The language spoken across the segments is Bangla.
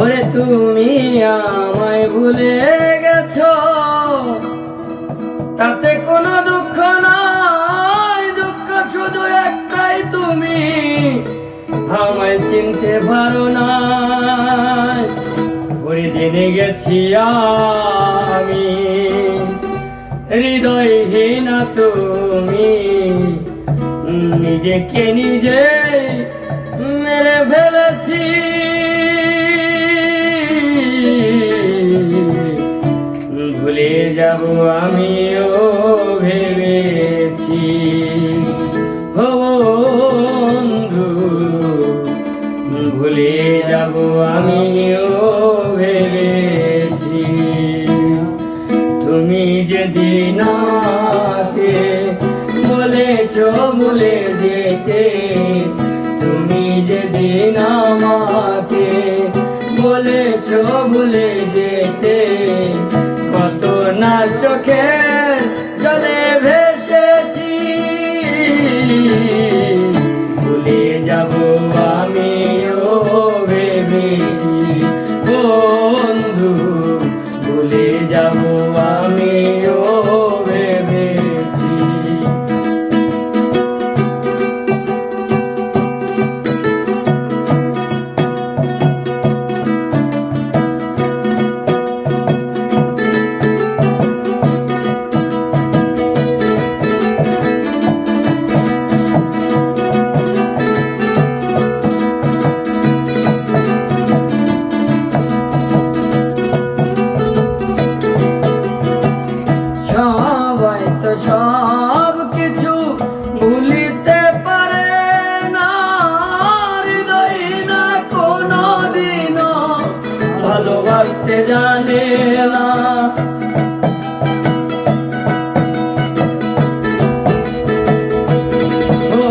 ওরে তুমি আমায় ভুলে গেছো, তাতে কোনো দুঃখ নাই, দুঃখ শুধু একটাই, তুমি আমায় চিনতে পারো না। ওরে জেনে গেছি আমি হৃদয়হীনা তুমি, নিজেকে নিজে মেরে ফেলেছি। ভুলে যাব আমিও ভেবেছি, ও বন্ধু ভুলে যাব আমিও ভেবেছি। তুমি যেদিন আমাকে বলেছ ভুলে যেতে, তুমি যেদিন আমাকে বলেছ ভুলে যেতে, কত না চোখে জলে ভেসেছি। ভুলে যাব আমিও ভেবেছি, বন্ধু ভুলে যাব আমিও ভেবেছি। সবাই তো সব কিছু ভুলিতে পারে না, হৃদয় না কোনো দিনও ভালোবাসতে জানে না। ও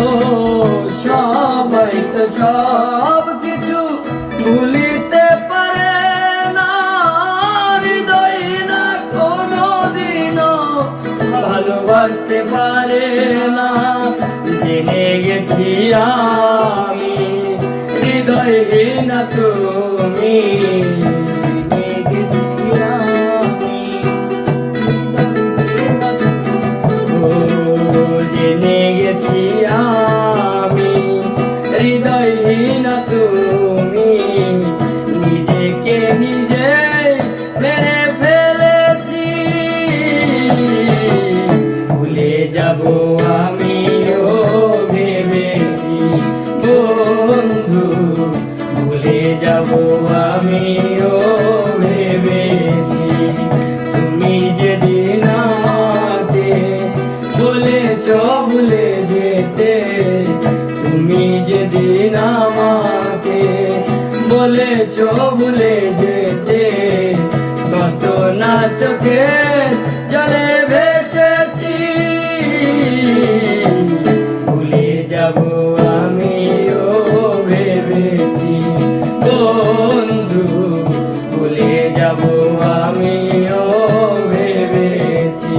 সবাই তো সব কিছু ভুলিতে পারে না, হৃদয় না কোনো দিনও ভালোবাসতে পারে না। জেনে গেছি আমি হৃদয়হীনা তুমি, জেনে গেছি আমি ও জেনে গেছি আমি হৃদয়হীনা তুমি, নিজেকে নিজে মেরে ফেলেছি। ভুলে যাব আমিও ভেবেছি, বন্ধু ভুলে যাব আমিও ভেবেছি। তুমি যেদিন আমাকে বলেছ ভুলে যেতে, তুমি যেদিন আমাকে বলেছ ভুলে যেতে, কত না চোখে জলে ভেসেছি। ভুলে যাব আমিও ভেবেছি, বন্ধু ভুলে যাব আমিও ভেবেছি।